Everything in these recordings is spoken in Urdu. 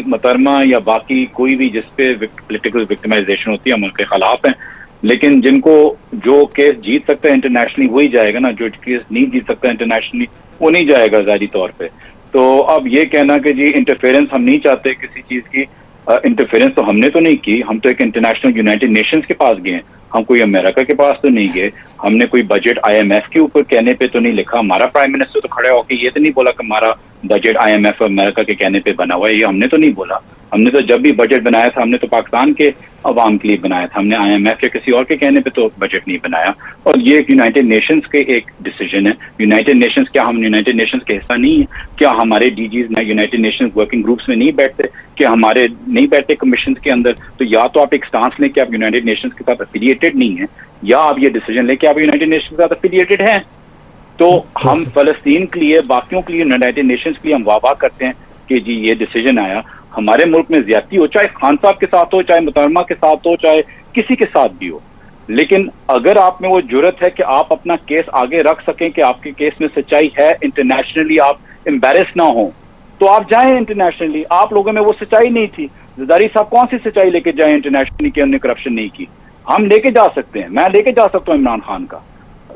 محترمہ یا باقی کوئی بھی جس پہ پولیٹیکل وکٹمائزیشن ہوتی ہے ہم ان کے خلاف ہیں، لیکن جن کو جو کیس جیت سکتا ہے انٹرنیشنلی وہی جائے گا نا، جو کیس نہیں جیت سکتا انٹرنیشنلی وہ نہیں جائے گا ظاہری طور پہ۔ تو اب یہ کہنا کہ جی انٹرفیئرنس ہم نہیں چاہتے کسی چیز کی، انٹرفیئرنس تو ہم نے تو نہیں کی، ہم تو ایک انٹرنیشنل یونائٹڈ نیشنز کے پاس گئے ہیں، ہم کوئی امریکہ کے پاس تو نہیں گئے، ہم نے کوئی بجٹ آئی ایم ایف کے اوپر کہنے پہ تو نہیں لکھا، ہمارا پرائم منسٹر تو کھڑے ہو کے یہ تو نہیں بولا کہ ہمارا بجٹ آئی ایم ایف اور امریکہ کے کہنے پہ بنا ہوا ہے، یہ ہم نے تو نہیں بولا۔ ہم نے تو جب بھی بجٹ بنایا تھا ہم نے تو پاکستان کے عوام کے لیے بنایا تھا، ہم نے آئی ایم ایف یا کسی اور کے کہنے پہ تو بجٹ نہیں بنایا۔ اور یہ ایک یونائٹڈ نیشنز کے ایک ڈیسیجن ہے۔ یونائٹڈ نیشنز کیا ہم یونائٹڈ نیشنز کے حصہ نہیں ہیں؟ کیا ہمارے D Gs United Nations working groups میں نہیں بیٹھتے؟ کہ ہمارے نہیں بیٹھتے کمیشنز کے اندر؟ تو یا تو آپ ایک سٹانس لیں کہ آپ یونائٹڈ نیشنز کے ساتھ افیلیٹڈ نہیں ہیں، یا آپ یہ ڈیسیجن لیں کہ آپ یونائٹڈ نیشنز کے ساتھ افیلیٹڈ ہیں۔ تو ہم فلسطین کے لیے، باقیوں کے لیے، یونائٹڈ نیشنز کے لیے ہم واہ کرتے ہیں کہ جی یہ ڈیسیجن آیا، ہمارے ملک میں زیادتی ہو، چاہے خان صاحب کے ساتھ ہو، چاہے محترمہ کے ساتھ ہو، چاہے کسی کے ساتھ بھی ہو، لیکن اگر آپ میں وہ جرت ہے کہ آپ اپنا کیس آگے رکھ سکیں کہ آپ کے کیس میں سچائی ہے، انٹرنیشنلی آپ امبیرس نہ ہوں، تو آپ جائیں انٹرنیشنلی۔ آپ لوگوں میں وہ سچائی نہیں تھی، زرداری صاحب کون سی سچائی لے کے جائیں انٹرنیشنلی کہ انہوں نے کرپشن نہیں کی؟ ہم لے کے جا سکتے ہیں، میں لے کے جا سکتا ہوں عمران خان کا،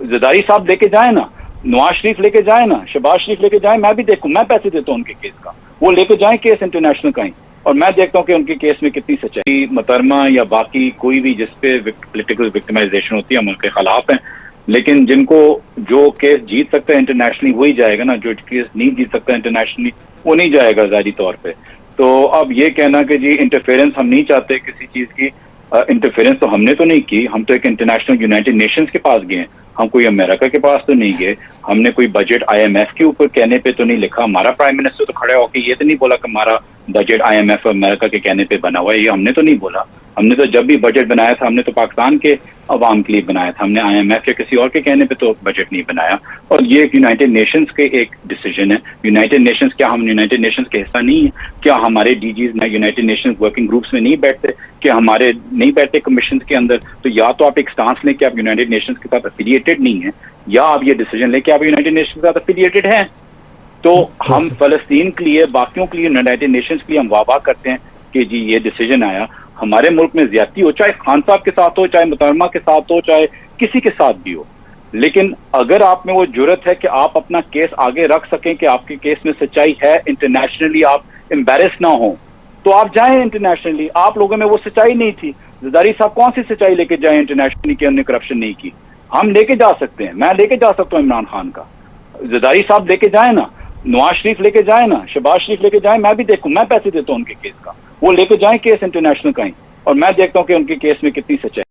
زرداری صاحب لے کے جائیں نا، نواز شریف لے کے جائیں نا، شہباز شریف لے کے جائیں، میں بھی دیکھوں، میں پیسے دیتا ہوں ان کے کیس کا، وہ لے کے جائیں کیس انٹرنیشنل کا ہی، اور میں دیکھتا ہوں کہ ان کے کیس میں کتنی سچائی۔ محترمہ یا باقی کوئی بھی جس پہ پولیٹیکل وکٹمائزیشن ہوتی ہے ہم ان کے خلاف ہیں، لیکن جن کو جو کیس جیت سکتا ہے انٹرنیشنلی وہی جائے گا نا، جو کیس نہیں جیت سکتا انٹرنیشنلی وہ نہیں جائے گا ظاہری طور پہ۔ تو اب یہ کہنا کہ جی انٹرفیئرنس ہم نہیں چاہتے کسی چیز کی، انٹرفیئرنس تو ہم نے تو نہیں کی، ہم تو ایک انٹرنیشنل یونائٹڈ نیشنز کے پاس گئے ہیں، ہم کوئی امریکہ کے پاس تو نہیں گئے، ہم نے کوئی بجٹ آئی ایم ایف کے اوپر کہنے پہ تو نہیں لکھا، ہمارا پرائم منسٹر تو کھڑے ہو کے یہ تو نہیں بولا کہ ہمارا بجٹ آئی ایم ایف اور امریکہ کے کہنے پہ بنا ہوا ہے، یہ ہم نے تو نہیں بولا۔ ہم نے تو جب بھی بجٹ بنایا تھا ہم نے تو پاکستان کے عوام کے لیے بنایا تھا، ہم نے آئی ایم ایف یا کسی اور کے کہنے پہ تو بجٹ نہیں بنایا۔ اور یہ ایک یونائٹڈ نیشنز کے ایک ڈیسیجن ہے۔ یونائٹڈ نیشنز کیا ہم یونائٹڈ نیشنز کے حصہ نہیں ہیں؟ کیا ہمارے D Gs United Nations working groups میں نہیں بیٹھتے؟ کہ ہمارے نہیں بیٹھتے کمیشنز کے اندر؟ تو یا تو آپ ایک سٹانس لیں کہ آپ یونائٹڈ نیشنز کے ساتھ افیلیٹڈ نہیں ہیں، یا آپ یہ ڈیسیجن لیں کہ آپ یونائٹڈ نیشنز کے ساتھ افیلیٹڈ ہیں۔ تو ہم فلسطین کے لیے، باقیوں کے لیے، یونائٹڈ نیشنز کے لیے ہم واہ کرتے ہیں کہ جی یہ ڈیسیجن آیا، ہمارے ملک میں زیادتی ہو، چاہے خان صاحب کے ساتھ ہو، چاہے محترمہ کے ساتھ ہو، چاہے کسی کے ساتھ بھی ہو، لیکن اگر آپ میں وہ جرت ہے کہ آپ اپنا کیس آگے رکھ سکیں کہ آپ کے کیس میں سچائی ہے، انٹرنیشنلی آپ امبیرس نہ ہوں، تو آپ جائیں انٹرنیشنلی۔ آپ لوگوں میں وہ سچائی نہیں تھی، زرداری صاحب کون سی سچائی لے کے جائیں انٹرنیشنلی کہ انہوں نے کرپشن نہیں کی؟ ہم لے کے جا سکتے ہیں، میں لے کے جا سکتا ہوں عمران خان کا، زرداری صاحب لے کے جائیں نا، نواز شریف لے کے جائیں نا، شہباز شریف لے کے جائیں، میں بھی دیکھوں، میں پیسے دیتا ہوں ان کے کیس کا، وہ لے کے جائیں کیس انٹرنیشنل کا ہی، اور میں دیکھتا ہوں کہ ان کے کیس میں کتنی سچائی۔